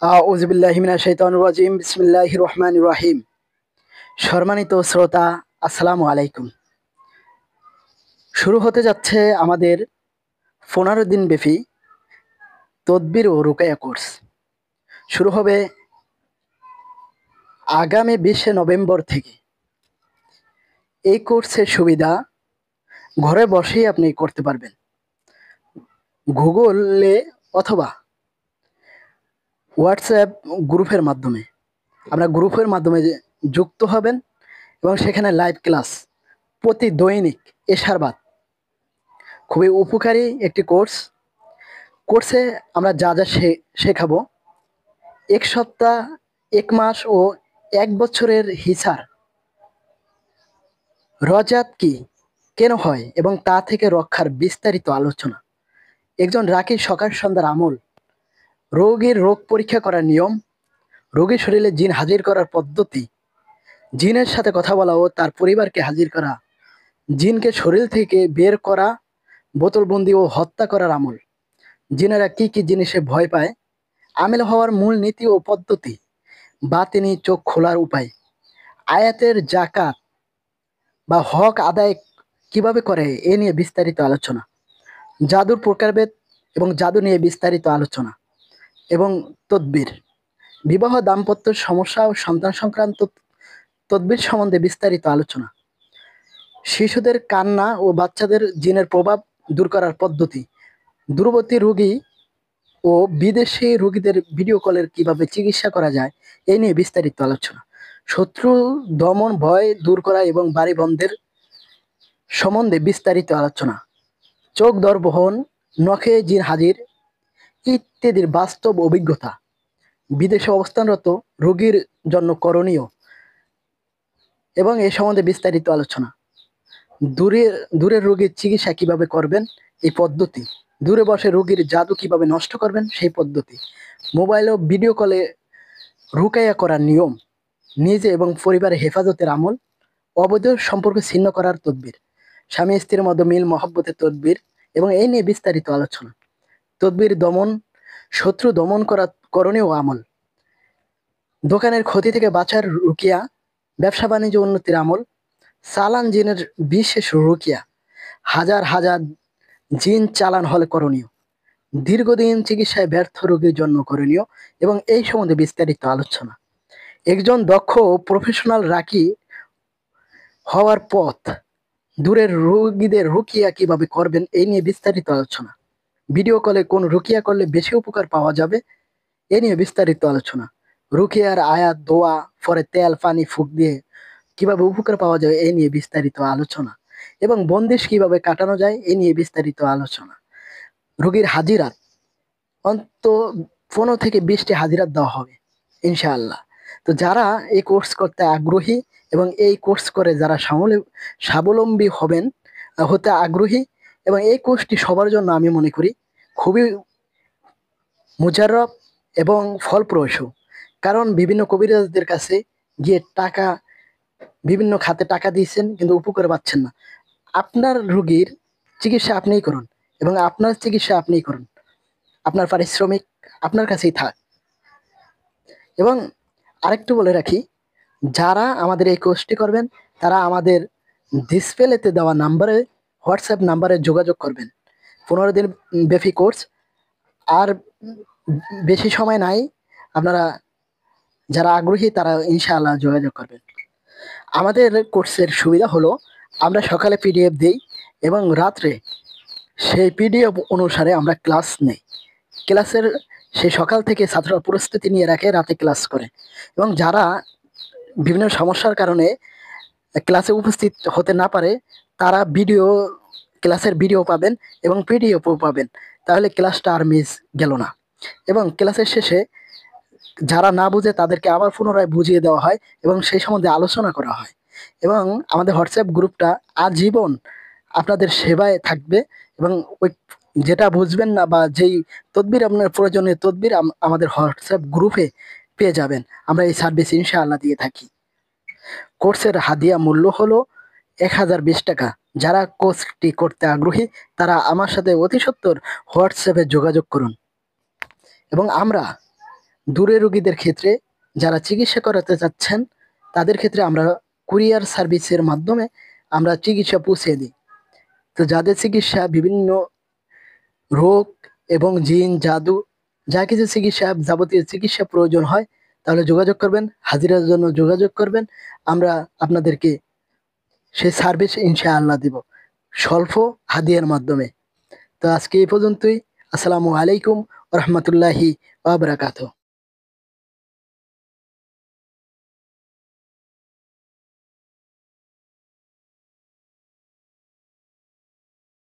আউযুবিল্লাহি মিনাশ শাইতানির রাজিম বিসমিল্লাহির রহমানির রহিম। সম্মানিত শ্রোতা, আসসালামু আলাইকুম। শুরু হতে যাচ্ছে আমাদের 15 দিন ব্যাপী তদবির ও রুকায়া কোর্স। শুরু হবে আগামী 20 নভেম্বর থেকে। এই কোর্সের সুবিধা ঘরে বসেই আপনি করতে পারবেন, গুগলে অথবা হোয়াটসঅ্যাপ গ্রুপের মাধ্যমে। আমরা গ্রুপের মাধ্যমে যুক্ত হবেন এবং সেখানে লাইভ ক্লাস প্রতি দৈনিক এশার বাদ। খুবই উপকারী একটি কোর্সে আমরা যা যা শেখাবো, 1 সপ্তাহ, 1 মাস ও 1 বছরের হিসার, রজাত কি, কেন হয় এবং তা থেকে রক্ষার বিস্তারিত আলোচনা, একজন রাকির সকাল সন্ধ্যার আমল, রোগীর রোগ পরীক্ষা করার নিয়ম, রোগীর শরীরে জিন হাজির করার পদ্ধতি, জিনের সাথে কথা বলা ও তার পরিবারকে হাজির করা, জিনকে শরীর থেকে বের করা, বোতলবন্দি ও হত্যা করার আমল, জিনেরা কি কি জিনিসে ভয় পায়, আমেল হওয়ার মূল নীতি ও পদ্ধতি, বাতিনি চোখ খোলার উপায়, আয়াতের জাকাত বা হক আদায় কিভাবে করে এ নিয়ে বিস্তারিত আলোচনা, জাদুর প্রকারভেদ এবং জাদু নিয়ে বিস্তারিত আলোচনা এবং তদবির, বিবাহ দাম্পত্য সমস্যা ও সন্তান সংক্রান্ত তদবির সম্বন্ধে বিস্তারিত আলোচনা, শিশুদের কান্না ও বাচ্চাদের জিনের প্রভাব দূর করার পদ্ধতি, দূরবর্তী রোগী ও বিদেশি রোগীদের ভিডিও কলের কিভাবে চিকিৎসা করা যায় এই নিয়ে বিস্তারিত আলোচনা, শত্রু দমন, ভয় দূর করা এবং বাড়ি বন্ধের সম্বন্ধে বিস্তারিত আলোচনা, চোখ দর্পণ, নখে জিন হাজির ইত্যাদির বাস্তব অভিজ্ঞতা, বিদেশে অবস্থানরত রোগীর জন্য করণীয় এবং এ সম্বন্ধে বিস্তারিত আলোচনা, দূরের রোগীর চিকিৎসা কিভাবে করবেন এই পদ্ধতি, দূরে বসে রোগীর জাদু কিভাবে নষ্ট করবেন সেই পদ্ধতি, মোবাইল ও ভিডিও কলে রুকায়া করার নিয়ম, নিজে এবং পরিবারের হেফাজতের আমল, অবৈধ সম্পর্ক ছিন্ন করার তদবির, স্বামী স্ত্রীর মধ্যে মিল মহব্বতের তদবির এবং এই নিয়ে বিস্তারিত আলোচনা, তদবির দমন, শত্রু দমন করা করণীয় আমল, দোকানের ক্ষতি থেকে বাঁচার রুকিয়া, ব্যবসা বাণিজ্য উন্নতির আমল, চালান জিনের বিশেষ রুকিয়া, হাজার হাজার জিন চালান হলে করণীয়, দীর্ঘদিন চিকিৎসায় ব্যর্থ রোগীর জন্য করণীয় এবং এই সম্বন্ধে বিস্তারিত আলোচনা, একজন দক্ষ ও প্রফেশনাল রাকি হওয়ার পথ, দূরের রোগীদের রুকিয়া কিভাবে করবেন এই নিয়ে বিস্তারিত আলোচনা, ভিডিও কলে কোন রুকিয়া করলে বেশি উপকার পাওয়া যাবে এ নিয়ে বিস্তারিত আলোচনা, রুকিয়ার আয়াত, দোয়া, পরে তেল পানি ফুঁক দিয়ে কিভাবে উপকার পাওয়া যায় এ নিয়ে বিস্তারিত আলোচনা এবং বন্দিশ কিভাবে কাটানো যায় এ নিয়ে বিস্তারিত আলোচনা, রোগীর হাজিরাত অন্ত 15 থেকে 20টি হাজিরাত দেওয়া হবে ইনশাআল্লাহ। তো যারা এই কোর্স করতে আগ্রহী এবং এই কোর্স করে যারা স্বাবলম্বী হতে আগ্রহী এবং এই কোর্সটি সবার জন্য আমি মনে করি খুবই মুজাররব এবং ফলপ্রসূ। কারণ বিভিন্ন কবিরাজদের কাছে গিয়ে বিভিন্ন খাতে টাকা দিয়েছেন কিন্তু উপকার পাচ্ছেন না। আপনার রোগীর চিকিৎসা আপনিই করুন এবং আপনার চিকিৎসা আপনিই করুন, আপনার পারিশ্রমিক আপনার কাছেই থাক। এবং আরেকটু বলে রাখি, যারা আমাদের এই কোর্সটি করবেন তারা আমাদের ডিসপ্লেতে দেওয়া নাম্বারে, হোয়াটসঅ্যাপ নাম্বারে যোগাযোগ করবেন। 15 দিন ব্যাপী কোর্স, আর বেশি সময় নাই। আপনারা যারা আগ্রহী তারা ইনশাআল্লাহ যোগাযোগ করবেন। আমাদের কোর্সের সুবিধা হলো আমরা সকালে পিডিএফ দিই এবং রাত্রে সেই পিডিএফ অনুসারে আমরা ক্লাস নেই। ক্লাসের সেই সকাল থেকে ছাত্ররা প্রস্তুতি নিয়ে রাখে, রাতে ক্লাস করে এবং যারা বিভিন্ন সমস্যার কারণে ক্লাসে উপস্থিত হতে না পারে তারা ক্লাসের ভিডিও পাবেন এবং পিডিএফও পাবেন, তাহলে ক্লাসটা আর মিস গেল না। এবং ক্লাসের শেষে যারা না বুঝে তাদেরকে আবার পুনরায় বুঝিয়ে দেওয়া হয় এবং সেই সম্বন্ধে আলোচনা করা হয় এবং আমাদের হোয়াটসঅ্যাপ গ্রুপটা আজীবন আপনাদের সেবায় থাকবে এবং ওই যেটা বুঝবেন না বা যেই তদবির আপনার প্রয়োজনীয় তদবির আমাদের হোয়াটসঅ্যাপ গ্রুপে পেয়ে যাবেন। আমরা এই সার্ভিস ইনশাআল্লাহ দিয়ে থাকি। কোর্সের হাদিয়া মূল্য হলো 1020 টাকা। যারা কোর্সটি করতে আগ্রহী তারা আমার সাথে অতি সত্বর হোয়াটসঅ্যাপে যোগাযোগ করুন এবং আমরা দূরে রোগীদের ক্ষেত্রে যারা চিকিৎসা করাতে চাচ্ছেন তাদের ক্ষেত্রে আমরা কুরিয়ার সার্ভিসের মাধ্যমে আমরা চিকিৎসা পৌঁছে দিই। তো যাদের চিকিৎসা বিভিন্ন রোগ এবং জিন জাদু যা কিছু চিকিৎসা যাবতীয় চিকিৎসা প্রয়োজন হয় তাহলে যোগাযোগ করবেন, হাজিরার জন্য যোগাযোগ করবেন। আমরা আপনাদেরকে সেই সার্ভিস ইনশাআল্লাহ দিব স্বল্প হাদিয়ার মাধ্যমে। তো আজকে এই পর্যন্তই। আসসালামু আলাইকুম ওয়া রাহমাতুল্লাহি ওয়া বারাকাতুহু।